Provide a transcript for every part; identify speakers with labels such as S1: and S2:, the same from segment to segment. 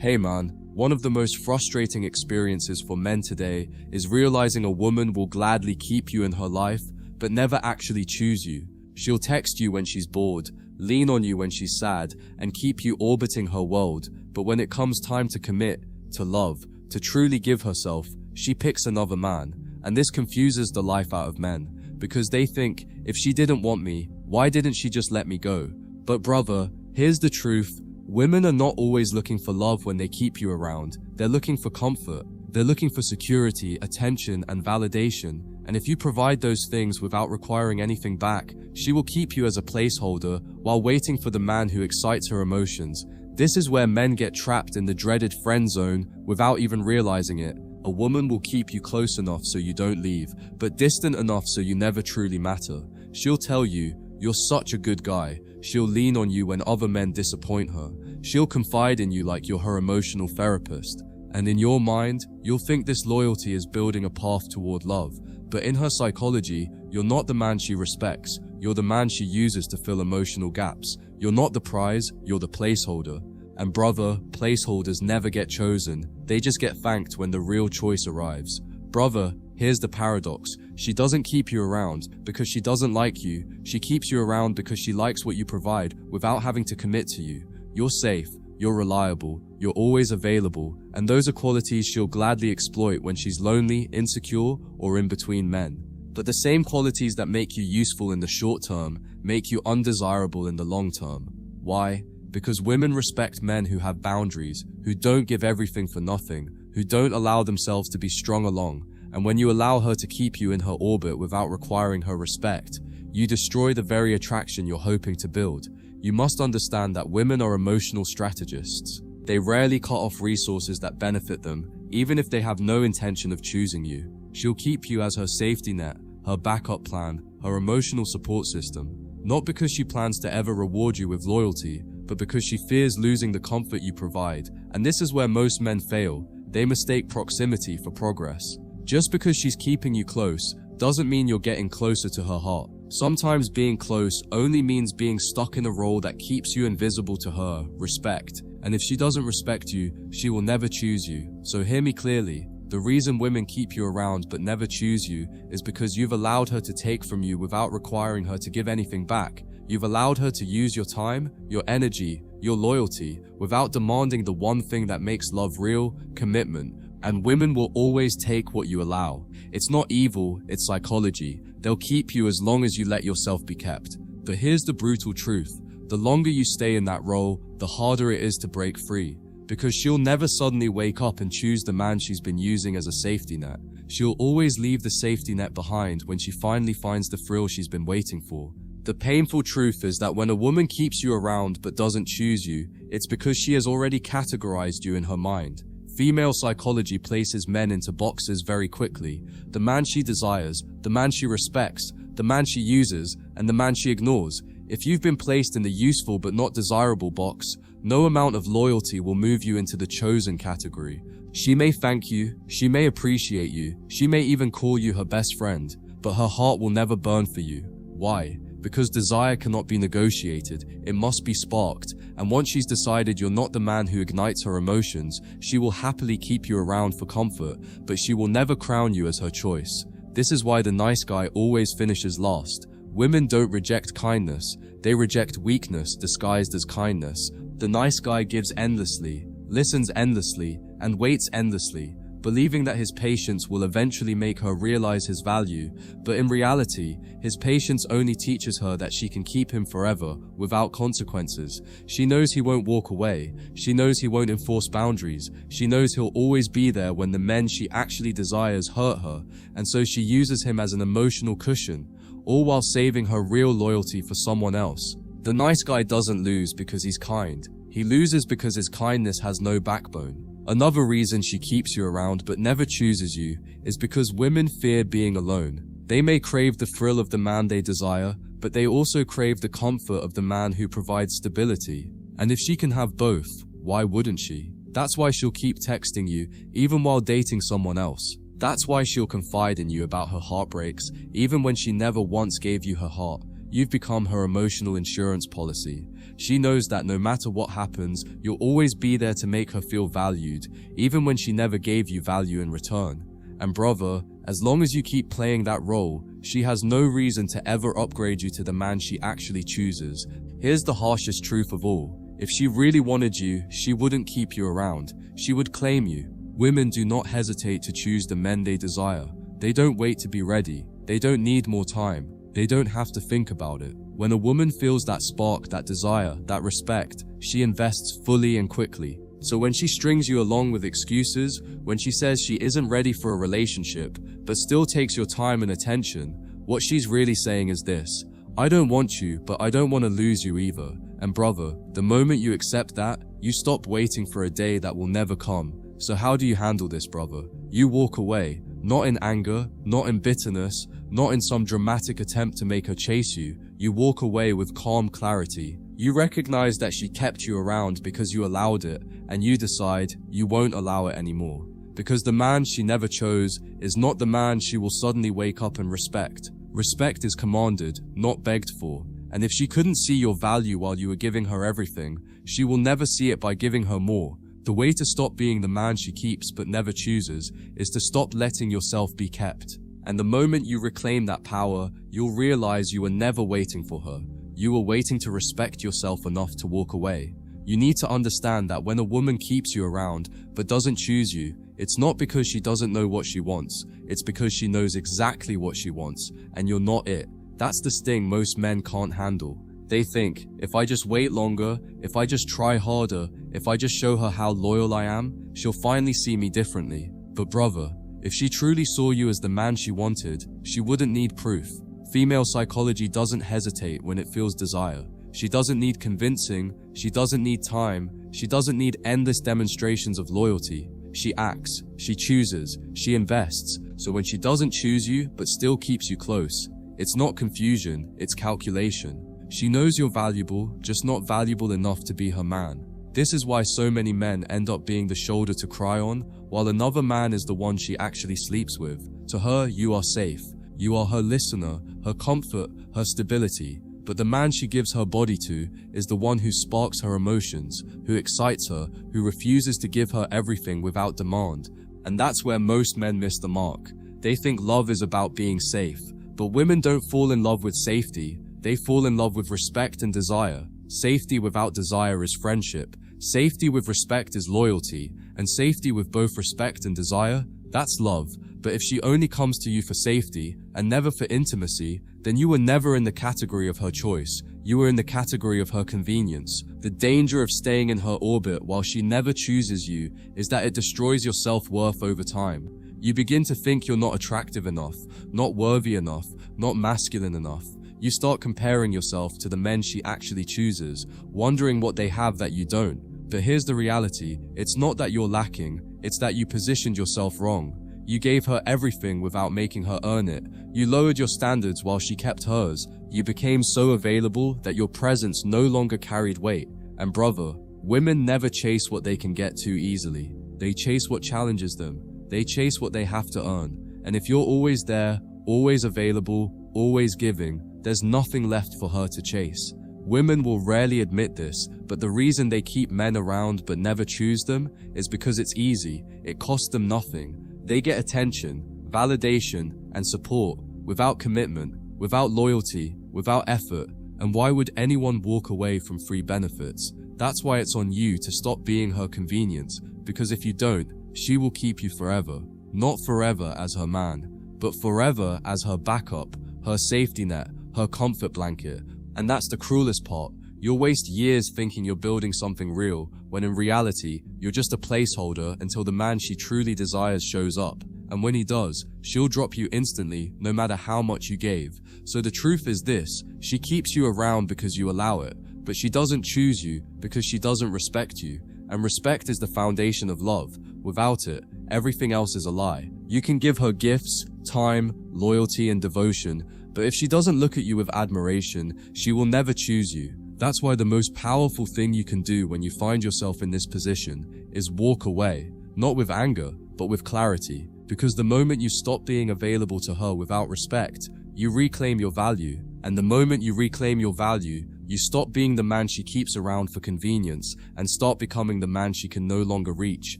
S1: Hey man, one of the most frustrating experiences for men today is realizing a woman will gladly keep you in her life, but never actually choose you. She'll text you when she's bored, lean on you when she's sad, and keep you orbiting her world. But when it comes time to commit, to love, to truly give herself, she picks another man. And this confuses the life out of men, because they think, if she didn't want me, why didn't she just let me go? But brother, here's the truth. Women are not always looking for love when they keep you around. They're looking for comfort. They're looking for security, attention, and validation. And if you provide those things without requiring anything back, she will keep you as a placeholder while waiting for the man who excites her emotions. This is where men get trapped in the dreaded friend zone without even realizing it. A woman will keep you close enough so you don't leave, but distant enough so you never truly matter. She'll tell you, "You're such a good guy." She'll lean on you when other men disappoint her. She'll confide in you like you're her emotional therapist. And in your mind, you'll think this loyalty is building a path toward love. But in her psychology, you're not the man she respects. You're the man she uses to fill emotional gaps. You're not the prize, you're the placeholder. And brother, placeholders never get chosen. They just get thanked when the real choice arrives. Brother, here's the paradox. She doesn't keep you around because she doesn't like you. She keeps you around because she likes what you provide without having to commit to you. You're safe, you're reliable, you're always available, and those are qualities she'll gladly exploit when she's lonely, insecure, or in between men. But the same qualities that make you useful in the short term make you undesirable in the long term. Why? Because women respect men who have boundaries, who don't give everything for nothing, who don't allow themselves to be strung along. And when you allow her to keep you in her orbit without requiring her respect, you destroy the very attraction you're hoping to build. You must understand that women are emotional strategists. They rarely cut off resources that benefit them, even if they have no intention of choosing you. She'll keep you as her safety net, her backup plan, her emotional support system. Not because she plans to ever reward you with loyalty, but because she fears losing the comfort you provide. And this is where most men fail. They mistake proximity for progress. Just because she's keeping you close doesn't mean you're getting closer to her heart. Sometimes being close only means being stuck in a role that keeps you invisible to her, respect. And if she doesn't respect you, she will never choose you. So hear me clearly. The reason women keep you around but never choose you is because you've allowed her to take from you without requiring her to give anything back. You've allowed her to use your time, your energy, your loyalty, without demanding the one thing that makes love real: commitment. And women will always take what you allow. It's not evil, it's psychology. They'll keep you as long as you let yourself be kept. But here's the brutal truth. The longer you stay in that role, the harder it is to break free. Because she'll never suddenly wake up and choose the man she's been using as a safety net. She'll always leave the safety net behind when she finally finds the thrill she's been waiting for. The painful truth is that when a woman keeps you around but doesn't choose you, it's because she has already categorized you in her mind. Female psychology places men into boxes very quickly. The man she desires, the man she respects, the man she uses, and the man she ignores. If you've been placed in the useful but not desirable box, no amount of loyalty will move you into the chosen category. She may thank you, she may appreciate you, she may even call you her best friend, but her heart will never burn for you. Why? Because desire cannot be negotiated, it must be sparked, and once she's decided you're not the man who ignites her emotions, she will happily keep you around for comfort, but she will never crown you as her choice. This is why the nice guy always finishes last. Women don't reject kindness, they reject weakness disguised as kindness. The nice guy gives endlessly, listens endlessly, and waits endlessly, believing that his patience will eventually make her realize his value, but in reality, his patience only teaches her that she can keep him forever, without consequences. She knows he won't walk away, she knows he won't enforce boundaries, she knows he'll always be there when the men she actually desires hurt her, and so she uses him as an emotional cushion, all while saving her real loyalty for someone else. The nice guy doesn't lose because he's kind, he loses because his kindness has no backbone. Another reason she keeps you around but never chooses you is because women fear being alone. They may crave the thrill of the man they desire, but they also crave the comfort of the man who provides stability. And if she can have both, why wouldn't she? That's why she'll keep texting you, even while dating someone else. That's why she'll confide in you about her heartbreaks, even when she never once gave you her heart. You've become her emotional insurance policy. She knows that no matter what happens, you'll always be there to make her feel valued, even when she never gave you value in return. And brother, as long as you keep playing that role, she has no reason to ever upgrade you to the man she actually chooses. Here's the harshest truth of all. If she really wanted you, she wouldn't keep you around. She would claim you. Women do not hesitate to choose the men they desire. They don't wait to be ready. They don't need more time. They don't have to think about it. When a woman feels that spark, that desire, that respect, she invests fully and quickly. So when she strings you along with excuses, when she says she isn't ready for a relationship, but still takes your time and attention, what she's really saying is this: I don't want you, but I don't want to lose you either. And brother, the moment you accept that, you stop waiting for a day that will never come. So how do you handle this, brother? You walk away, not in anger, not in bitterness, not in some dramatic attempt to make her chase you. You walk away with calm clarity. You recognize that she kept you around because you allowed it, and you decide you won't allow it anymore. Because the man she never chose is not the man she will suddenly wake up and respect. Respect is commanded, not begged for. And if she couldn't see your value while you were giving her everything, she will never see it by giving her more. The way to stop being the man she keeps but never chooses is to stop letting yourself be kept. And the moment you reclaim that power, you'll realize you were never waiting for her. You were waiting to respect yourself enough to walk away. You need to understand that when a woman keeps you around but doesn't choose you, it's not because she doesn't know what she wants. It's because she knows exactly what she wants, and you're not it. That's the sting most men can't handle. They think, if I just wait longer, if I just try harder, if I just show her how loyal I am, she'll finally see me differently. But brother, if she truly saw you as the man she wanted, she wouldn't need proof. Female psychology doesn't hesitate when it feels desire. She doesn't need convincing, she doesn't need time, she doesn't need endless demonstrations of loyalty. She acts, she chooses, she invests. So when she doesn't choose you but still keeps you close, it's not confusion, it's calculation. She knows you're valuable, just not valuable enough to be her man. This is why so many men end up being the shoulder to cry on, while another man is the one she actually sleeps with. To her, you are safe. You are her listener, her comfort, her stability. But the man she gives her body to is the one who sparks her emotions, who excites her, who refuses to give her everything without demand. And that's where most men miss the mark. They think love is about being safe. But women don't fall in love with safety. They fall in love with respect and desire. Safety without desire is friendship. Safety with respect is loyalty. And safety with both respect and desire, that's love. But if she only comes to you for safety and never for intimacy, then you were never in the category of her choice. You were in the category of her convenience. The danger of staying in her orbit while she never chooses you is that it destroys your self-worth over time. You begin to think you're not attractive enough, not worthy enough, not masculine enough. You start comparing yourself to the men she actually chooses, wondering what they have that you don't. But here's the reality, it's not that you're lacking, it's that you positioned yourself wrong. You gave her everything without making her earn it. You lowered your standards while she kept hers. You became so available that your presence no longer carried weight. And brother, women never chase what they can get too easily. They chase what challenges them. They chase what they have to earn. And if you're always there, always available, always giving, there's nothing left for her to chase. Women will rarely admit this, but the reason they keep men around but never choose them is because it's easy. It costs them nothing. They get attention, validation, and support without commitment, without loyalty, without effort. And why would anyone walk away from free benefits? That's why it's on you to stop being her convenience, because if you don't, she will keep you forever. Not forever as her man, but forever as her backup, her safety net, her comfort blanket. And that's the cruelest part. You'll waste years thinking you're building something real, when in reality, you're just a placeholder until the man she truly desires shows up. And when he does, she'll drop you instantly, no matter how much you gave. So the truth is this, she keeps you around because you allow it, but she doesn't choose you because she doesn't respect you. And respect is the foundation of love. Without it, everything else is a lie. You can give her gifts, time, loyalty, and devotion, but if she doesn't look at you with admiration, she will never choose you. That's why the most powerful thing you can do when you find yourself in this position is walk away, not with anger, but with clarity. Because the moment you stop being available to her without respect, you reclaim your value. And the moment you reclaim your value, you stop being the man she keeps around for convenience and start becoming the man she can no longer reach.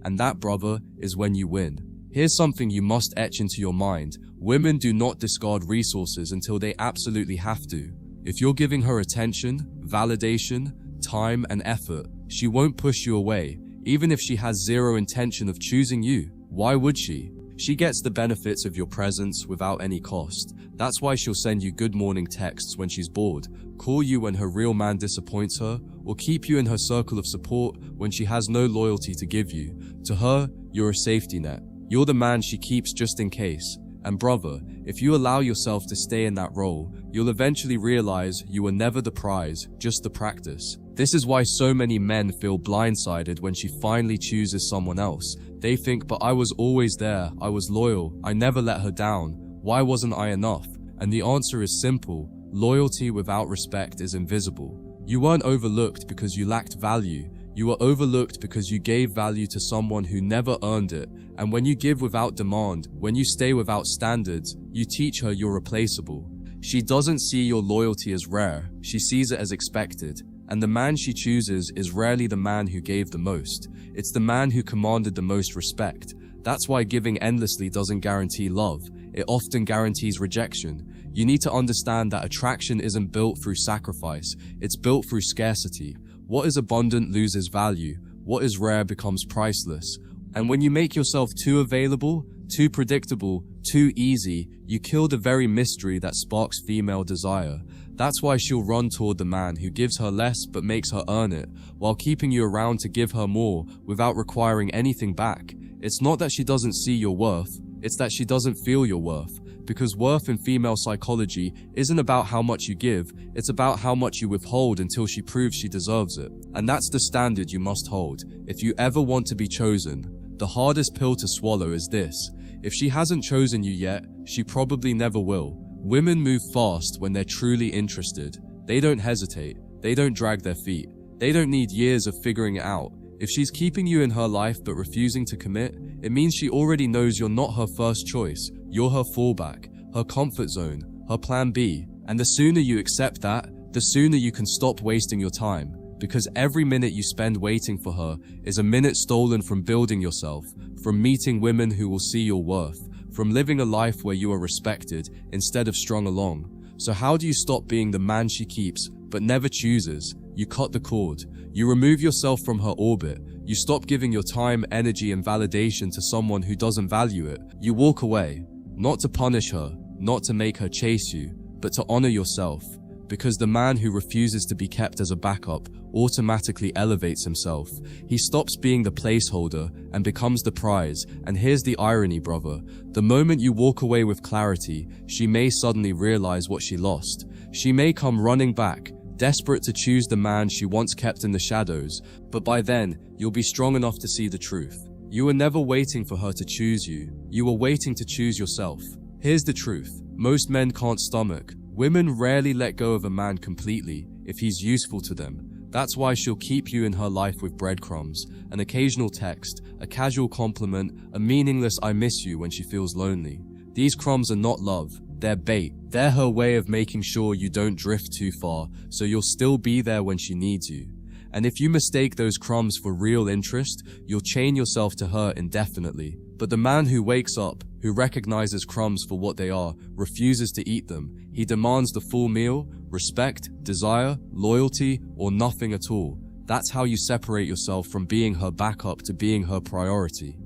S1: And that, brother, is when you win. Here's something you must etch into your mind. Women do not discard resources until they absolutely have to. If you're giving her attention, validation, time, and effort, she won't push you away, even if she has zero intention of choosing you. Why would she? She gets the benefits of your presence without any cost. That's why she'll send you good morning texts when she's bored, call you when her real man disappoints her, or keep you in her circle of support when she has no loyalty to give you. To her, you're a safety net. You're the man she keeps just in case. And brother, if you allow yourself to stay in that role, you'll eventually realize you were never the prize, just the practice. This is why so many men feel blindsided when she finally chooses someone else. They think, but I was always there, I was loyal, I never let her down. Why wasn't I enough? And the answer is simple. Loyalty without respect is invisible. You weren't overlooked because you lacked value. You were overlooked because you gave value to someone who never earned it. And when you give without demand, when you stay without standards, you teach her you're replaceable. She doesn't see your loyalty as rare, she sees it as expected. And the man she chooses is rarely the man who gave the most. It's the man who commanded the most respect. That's why giving endlessly doesn't guarantee love. It often guarantees rejection. You need to understand that attraction isn't built through sacrifice, it's built through scarcity. What is abundant loses value. What is rare becomes priceless. And when you make yourself too available, too predictable, too easy, you kill the very mystery that sparks female desire. That's why she'll run toward the man who gives her less but makes her earn it, while keeping you around to give her more without requiring anything back. It's not that she doesn't see your worth, it's that she doesn't feel your worth. Because worth in female psychology isn't about how much you give, it's about how much you withhold until she proves she deserves it. And that's the standard you must hold. If you ever want to be chosen, the hardest pill to swallow is this. If she hasn't chosen you yet, she probably never will. Women move fast when they're truly interested. They don't hesitate. They don't drag their feet. They don't need years of figuring it out. If she's keeping you in her life but refusing to commit, it means she already knows you're not her first choice. You're her fallback, her comfort zone, her plan B. And the sooner you accept that, the sooner you can stop wasting your time. Because every minute you spend waiting for her is a minute stolen from building yourself, from meeting women who will see your worth, from living a life where you are respected instead of strung along. So how do you stop being the man she keeps but never chooses? You cut the cord. You remove yourself from her orbit. You stop giving your time, energy, and validation to someone who doesn't value it. You walk away, not to punish her, not to make her chase you, but to honor yourself. Because the man who refuses to be kept as a backup automatically elevates himself. He stops being the placeholder and becomes the prize. And here's the irony, brother. The moment you walk away with clarity, she may suddenly realize what she lost. She may come running back, desperate to choose the man she once kept in the shadows. But by then, you'll be strong enough to see the truth. You were never waiting for her to choose you. You were waiting to choose yourself. Here's the truth. Most men can't stomach. Women rarely let go of a man completely if he's useful to them. That's why she'll keep you in her life with breadcrumbs, an occasional text, a casual compliment, a meaningless "I miss you" when she feels lonely. These crumbs are not love, they're bait. They're her way of making sure you don't drift too far, so you'll still be there when she needs you. And if you mistake those crumbs for real interest, you'll chain yourself to her indefinitely. But the man who wakes up, who recognizes crumbs for what they are, refuses to eat them. He demands the full meal, respect, desire, loyalty, or nothing at all. That's how you separate yourself from being her backup to being her priority.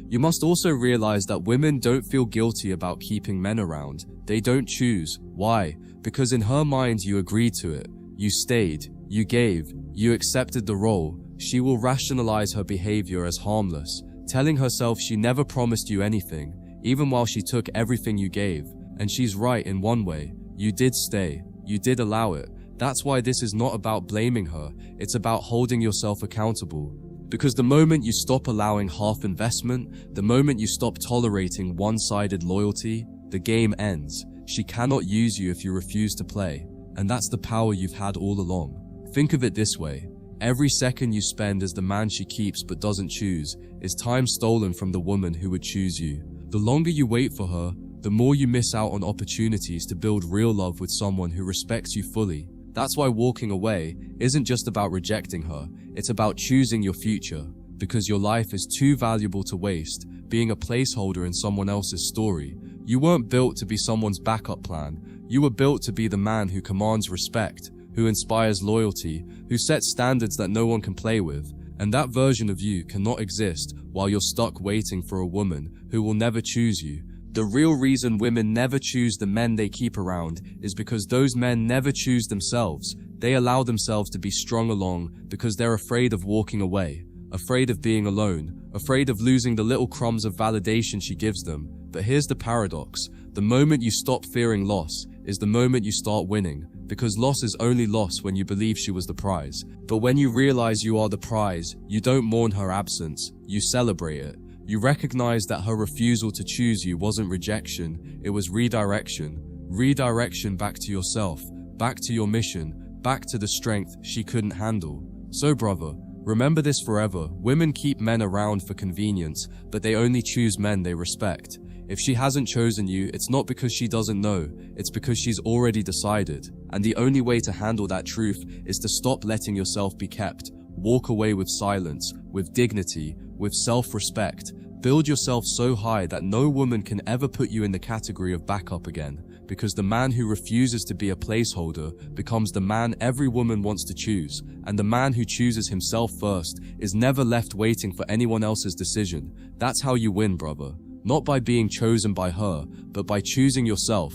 S1: You must also realize that women don't feel guilty about keeping men around. They don't choose. Why? Because in her mind you agreed to it. You stayed. You gave. You accepted the role. She will rationalize her behavior as harmless, telling herself she never promised you anything, even while she took everything you gave. And she's right in one way. You did stay. You did allow it. That's why this is not about blaming her. It's about holding yourself accountable. Because the moment you stop allowing half investment, the moment you stop tolerating one-sided loyalty, the game ends. She cannot use you if you refuse to play. And that's the power you've had all along. Think of it this way. Every second you spend as the man she keeps but doesn't choose is time stolen from the woman who would choose you. The longer you wait for her, the more you miss out on opportunities to build real love with someone who respects you fully. That's why walking away isn't just about rejecting her, it's about choosing your future, because your life is too valuable to waste being a placeholder in someone else's story. You weren't built to be someone's backup plan. You were built to be the man who commands respect, who inspires loyalty, who sets standards that no one can play with. And that version of you cannot exist while you're stuck waiting for a woman who will never choose you. The real reason women never choose the men they keep around is because those men never choose themselves. They allow themselves to be strung along because they're afraid of walking away, afraid of being alone, afraid of losing the little crumbs of validation she gives them. But here's the paradox. The moment you stop fearing loss is the moment you start winning, because loss is only loss when you believe she was the prize. But when you realize you are the prize, you don't mourn her absence, you celebrate it. You recognize that her refusal to choose you wasn't rejection, it was redirection. Redirection back to yourself, back to your mission, back to the strength she couldn't handle. So brother, remember this forever. Women keep men around for convenience, but they only choose men they respect. If she hasn't chosen you, it's not because she doesn't know, it's because she's already decided. And the only way to handle that truth is to stop letting yourself be kept. Walk away with silence, with dignity, with self-respect. Build yourself so high that no woman can ever put you in the category of backup again, because the man who refuses to be a placeholder becomes the man every woman wants to choose, and the man who chooses himself first is never left waiting for anyone else's decision. That's how you win, brother. Not by being chosen by her, but by choosing yourself.